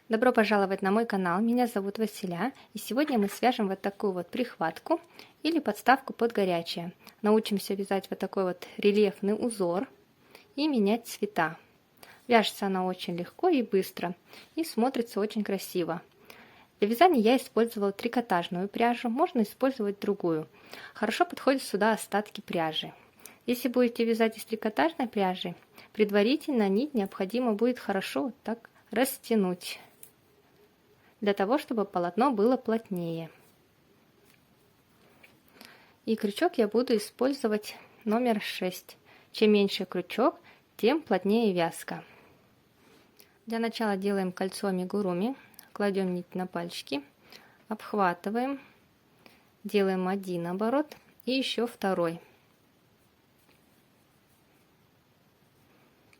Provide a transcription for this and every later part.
Добро пожаловать на мой канал, меня зовут Василя, и сегодня мы свяжем вот такую вот прихватку или подставку под горячее. Научимся вязать вот такой вот рельефный узор и менять цвета. Вяжется она очень легко и быстро, и смотрится очень красиво. Для вязания я использовала трикотажную пряжу, можно использовать другую. Хорошо подходят сюда остатки пряжи. Если будете вязать из трикотажной пряжи, предварительно нить необходимо будет хорошо вот так растянуть, для того, чтобы полотно было плотнее. И крючок я буду использовать номер 6. Чем меньше крючок, тем плотнее вязка. Для начала делаем кольцо амигуруми. Кладем нить на пальчики, обхватываем, делаем один оборот и еще второй.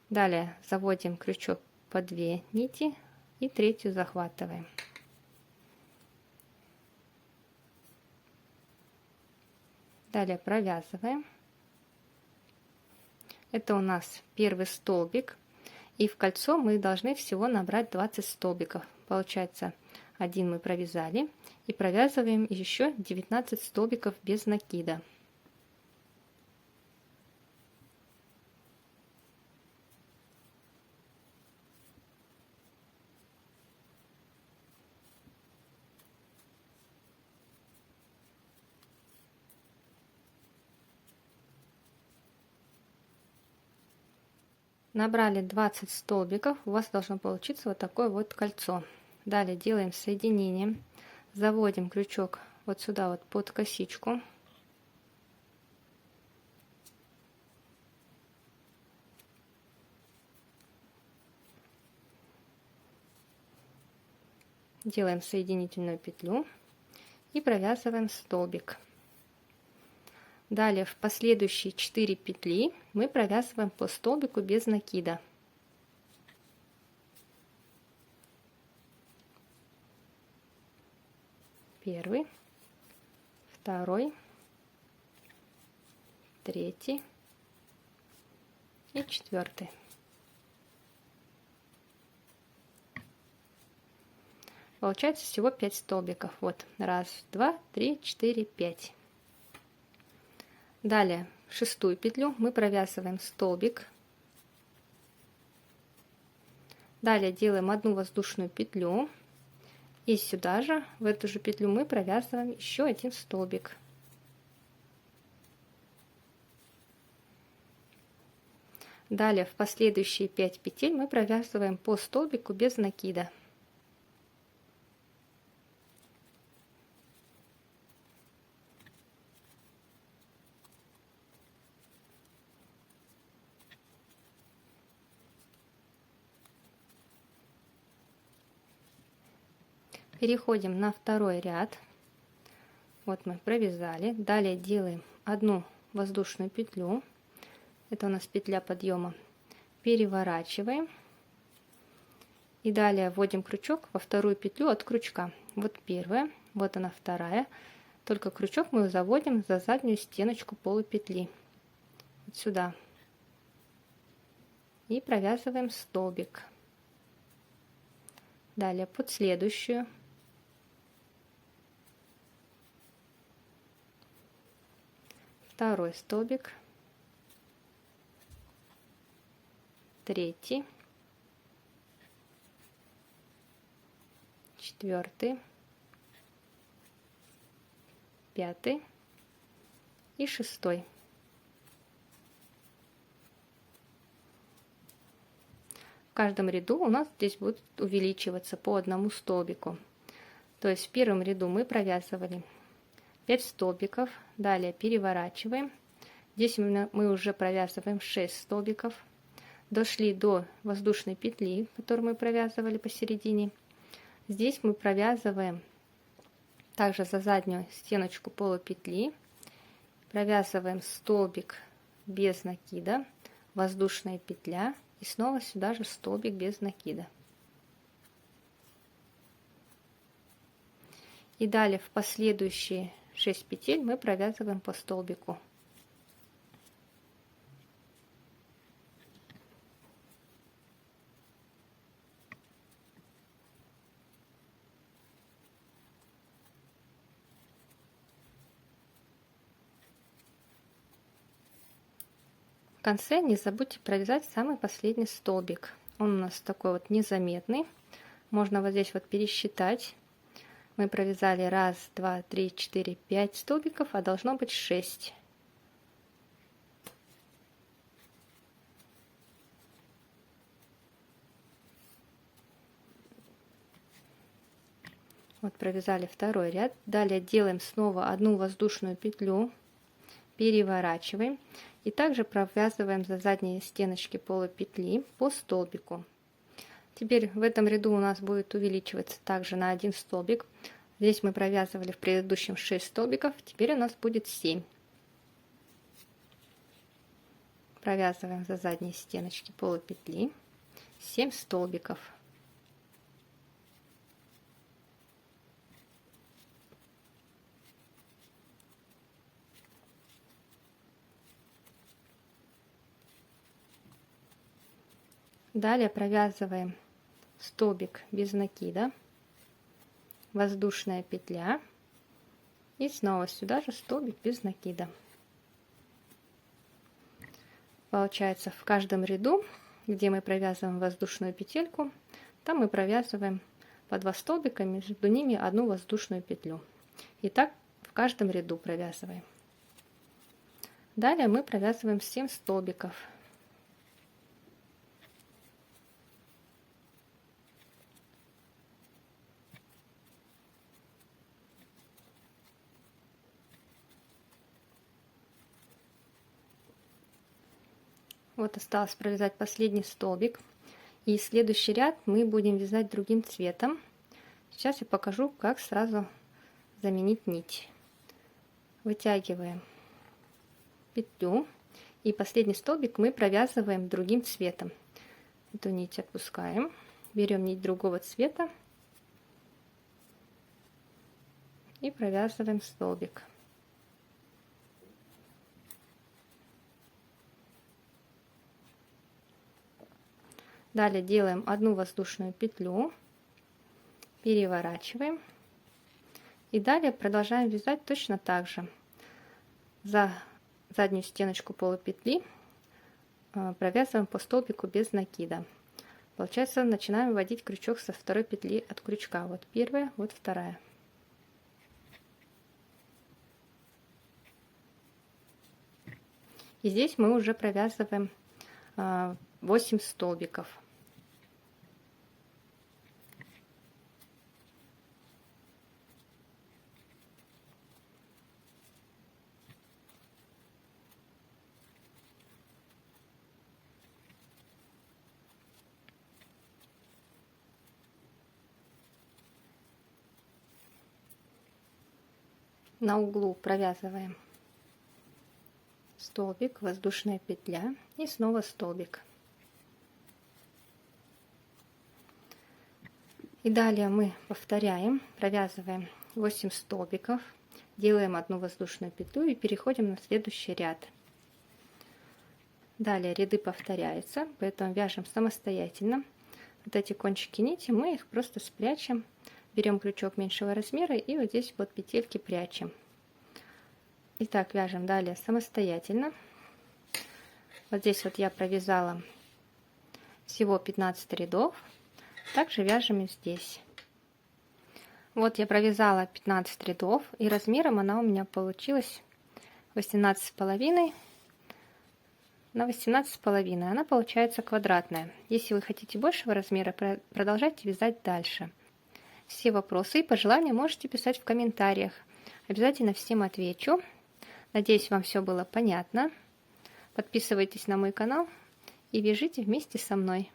Далее заводим крючок по 2 нити и третью захватываем. Далее провязываем. Это у нас первый столбик. И в кольцо мы должны всего набрать 20 столбиков. Получается, один мы провязали и провязываем еще 19 столбиков без накида. Набрали 20 столбиков, у вас должно получиться вот такое вот кольцо. Далее делаем соединение, заводим крючок вот сюда вот под косичку. Делаем соединительную петлю и провязываем столбик. Далее в последующие 4 петли мы провязываем по столбику без накида. Первый, второй, третий и четвертый. Получается всего 5 столбиков. Вот, раз, два, три, четыре, 5. Далее в шестую петлю мы провязываем столбик. Далее делаем одну воздушную петлю. И сюда же, в эту же петлю, мы провязываем еще один столбик. Далее в последующие 5 петель мы провязываем по столбику без накида. Переходим на второй ряд. Вот мы провязали. Далее делаем одну воздушную петлю. Это у нас петля подъема. Переворачиваем. И далее вводим крючок во вторую петлю от крючка. Вот первая, вот она вторая. Только крючок мы заводим за заднюю стеночку полупетли. Вот сюда. И провязываем столбик. Далее под следующую. Второй столбик, третий, четвертый, пятый и шестой. В каждом ряду у нас здесь будет увеличиваться по одному столбику. То есть в первом ряду мы провязывали 5 столбиков, далее переворачиваем. Здесь мы уже провязываем 6 столбиков. Дошли до воздушной петли, которую мы провязывали посередине. Здесь мы провязываем также за заднюю стеночку полупетли. Провязываем столбик без накида, воздушная петля и снова сюда же столбик без накида. И далее в последующие 6 петель мы провязываем по столбику. В конце не забудьте провязать самый последний столбик. Он у нас такой вот незаметный. Можно вот здесь вот пересчитать. Мы провязали 1, 2, 3, 4, 5 столбиков, а должно быть 6. Вот провязали второй ряд. Далее делаем снова одну воздушную петлю, переворачиваем и также провязываем за задние стеночки полупетли по столбику. Теперь в этом ряду у нас будет увеличиваться также на 1 столбик. Здесь мы провязывали в предыдущем 6 столбиков, теперь у нас будет 7. Провязываем за задние стеночки полупетли 7 столбиков. Далее провязываем столбик без накида, воздушная петля и снова сюда же столбик без накида. Получается, в каждом ряду, где мы провязываем воздушную петельку, там мы провязываем по 2 столбика, между ними 1 воздушную петлю. И так в каждом ряду провязываем. Далее мы провязываем 7 столбиков. Вот осталось провязать последний столбик. И следующий ряд мы будем вязать другим цветом. Сейчас я покажу, как сразу заменить нить. Вытягиваем петлю. И последний столбик мы провязываем другим цветом. Эту нить отпускаем. Берем нить другого цвета. И провязываем столбик. Далее делаем 1 воздушную петлю, переворачиваем и далее продолжаем вязать точно так же. За заднюю стеночку полупетли провязываем по столбику без накида. Получается, начинаем вводить крючок со второй петли от крючка. Вот первая, вот вторая. И здесь мы уже провязываем 8 столбиков. На углу провязываем столбик, воздушная петля и снова столбик. И далее мы повторяем, провязываем 8 столбиков, делаем 1 воздушную петлю и переходим на следующий ряд. Далее ряды повторяются, поэтому вяжем самостоятельно. Вот эти кончики нити мы их просто спрячем, берем крючок меньшего размера и вот здесь вот петельки прячем. Итак, вяжем далее самостоятельно. Вот здесь вот я провязала всего 15 рядов. Также вяжем и здесь. Вот я провязала 15 рядов, и размером она у меня получилась 18,5 на 18,5. Она получается квадратная. Если вы хотите большего размера, продолжайте вязать дальше. Все вопросы и пожелания можете писать в комментариях. Обязательно всем отвечу. Надеюсь, вам все было понятно. Подписывайтесь на мой канал и вяжите вместе со мной.